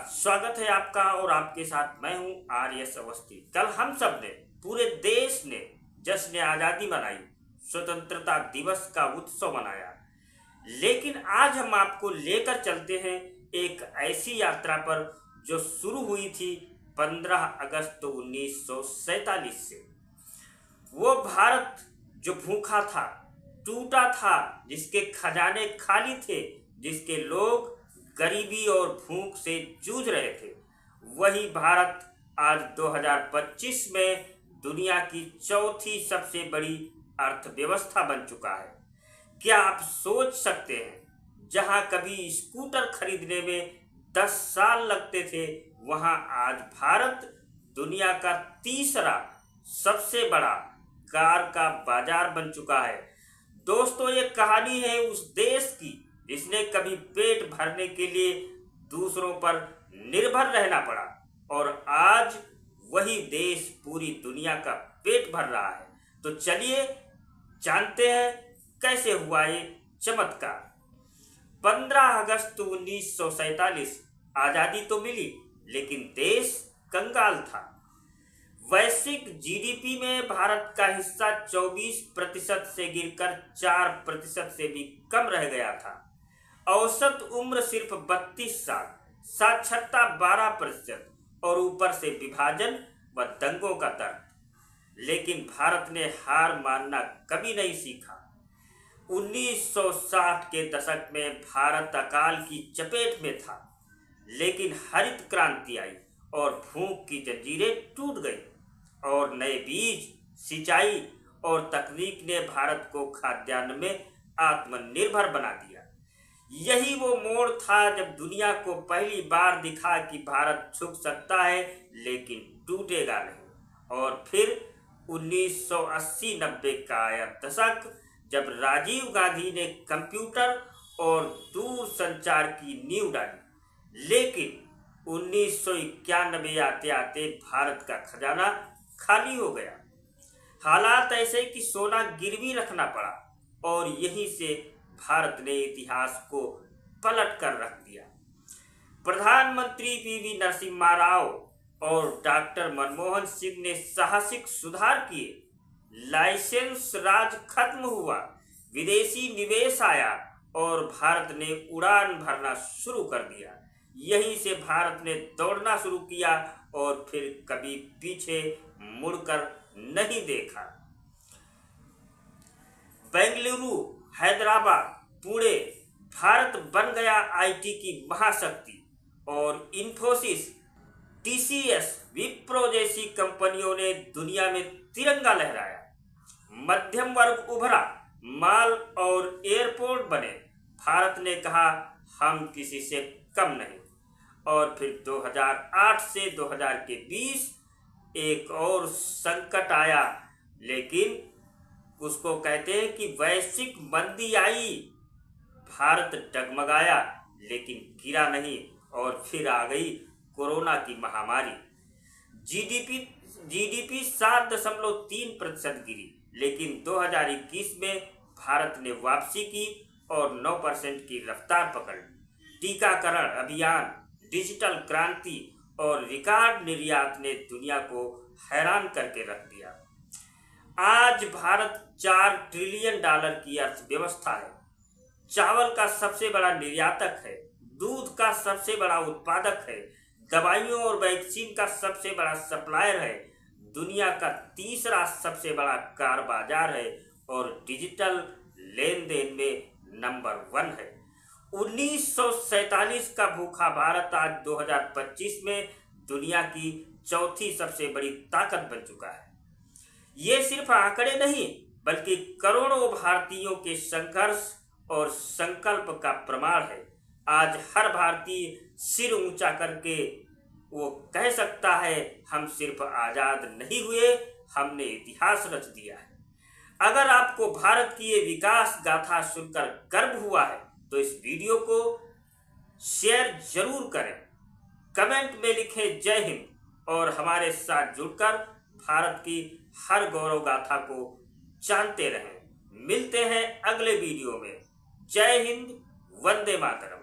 स्वागत है आपका और आपके साथ मैं हूं आर.एस. अवस्थी। कल हम सब ने, पूरे देश ने जश्न आज़ादी मनाई, स्वतंत्रता दिवस का उत्सव मनाया। लेकिन आज हम आपको लेकर चलते हैं एक ऐसी यात्रा पर जो शुरू हुई थी 15 अगस्त 1947 से। वो भारत जो भूखा था, टूटा था, जिसके खजाने खाली थे, जिसके लोग गरीबी और भूख से जूझ रहे थे, वही भारत आज 2025 में दुनिया की चौथी सबसे बड़ी अर्थव्यवस्था बन चुका है। क्या आप सोच सकते हैं, जहां कभी स्कूटर खरीदने में 10 साल लगते थे, वहां आज भारत दुनिया का तीसरा सबसे बड़ा कार का बाजार बन चुका है। दोस्तों, ये कहानी है उस देश की जिसने कभी पेट भरने के लिए दूसरों पर निर्भर रहना पड़ा, और आज वही देश पूरी दुनिया का पेट भर रहा है। तो चलिए जानते हैं कैसे हुआ ये चमत्कार। 15 अगस्त 1947 आज़ादी तो मिली, लेकिन देश कंगाल था। वैश्विक जीडीपी में भारत का हिस्सा 24% से गिरकर 4% से भी कम रह गया था। औसत उम्र सिर्फ 32 साल, साक्षरता 12% और ऊपर से विभाजन व दंगों का दर्द। लेकिन भारत ने हार मानना कभी नहीं सीखा। 1960 के दशक में भारत अकाल की चपेट में था, लेकिन हरित क्रांति आई और भूख की जंजीरें टूट गई, और नए बीज, सिंचाई और तकनीक ने भारत को खाद्यान्न में आत्मनिर्भर बना दिया। यही वो मोड़ था जब दुनिया को पहली बार दिखा कि भारत झुक सकता है, लेकिन टूटेगा नहीं। और फिर 1980-90 का आया दशक, जब राजीव गांधी ने कंप्यूटर और दूरसंचार की नींव डाली। लेकिन 1991 आते आते भारत का खजाना खाली हो गया। हालात ऐसे कि सोना गिरवी रखना पड़ा, और यहीं से भारत ने इतिहास को पलट कर रख दिया। प्रधानमंत्री पी.वी. नरसिम्हा राव और डॉक्टर मनमोहन सिंह ने साहसिक सुधार किए। लाइसेंस राज खत्म हुआ, विदेशी निवेश आया और भारत ने उड़ान भरना शुरू कर दिया। यहीं से भारत ने दौड़ना शुरू किया और फिर कभी पीछे मुड़कर नहीं देखा। बेंगलुरु, हैदराबाद, पुणे, भारत बन गया आईटी की महाशक्ति, और इन्फोसिस, टीसीएस, विप्रो जैसी कंपनियों ने दुनिया में तिरंगा लहराया। मध्यम वर्ग उभरा, माल और एयरपोर्ट बने। भारत ने कहा, हम किसी से कम नहीं। और फिर 2008 से 2000 के बीच एक और संकट आया, लेकिन उसको कहते हैं कि वैश्विक मंदी आई। भारत डगमगाया, लेकिन गिरा नहीं, और फिर आ गई कोरोना की महामारी। जीडीपी 7.3% गिरी, लेकिन 2021 में भारत ने वापसी की और 9% की रफ्तार पकड़ ली। टीकाकरण अभियान, डिजिटल क्रांति और रिकॉर्ड निर्यात ने दुनिया को हैरान करके रख दिया। आज भारत $4 ट्रिलियन की अर्थव्यवस्था है, चावल का सबसे बड़ा निर्यातक है, दूध का सबसे बड़ा उत्पादक है, दवाइयों और वैक्सीन का सबसे बड़ा सप्लायर है, दुनिया का तीसरा सबसे बड़ा कार बाजार है, और डिजिटल लेन देन में नंबर 1 है। 1947 का भूखा भारत आज 2025 में दुनिया की चौथी सबसे बड़ी ताकत बन चुका है। ये सिर्फ आंकड़े नहीं, बल्कि करोड़ों भारतीयों के संघर्ष और संकल्प का प्रमाण है। आज हर भारतीय सिर ऊंचा करके वो कह सकता है, हम सिर्फ आज़ाद नहीं हुए, हमने इतिहास रच दिया है। अगर आपको भारत की ये विकास गाथा सुनकर गर्व हुआ है, तो इस वीडियो को शेयर जरूर करें, कमेंट में लिखें जय हिंद, और हमारे साथ जुड़कर भारत की हर गौरव गाथा को जानते रहें। मिलते हैं अगले वीडियो में। जय हिंद, वंदे मातरम।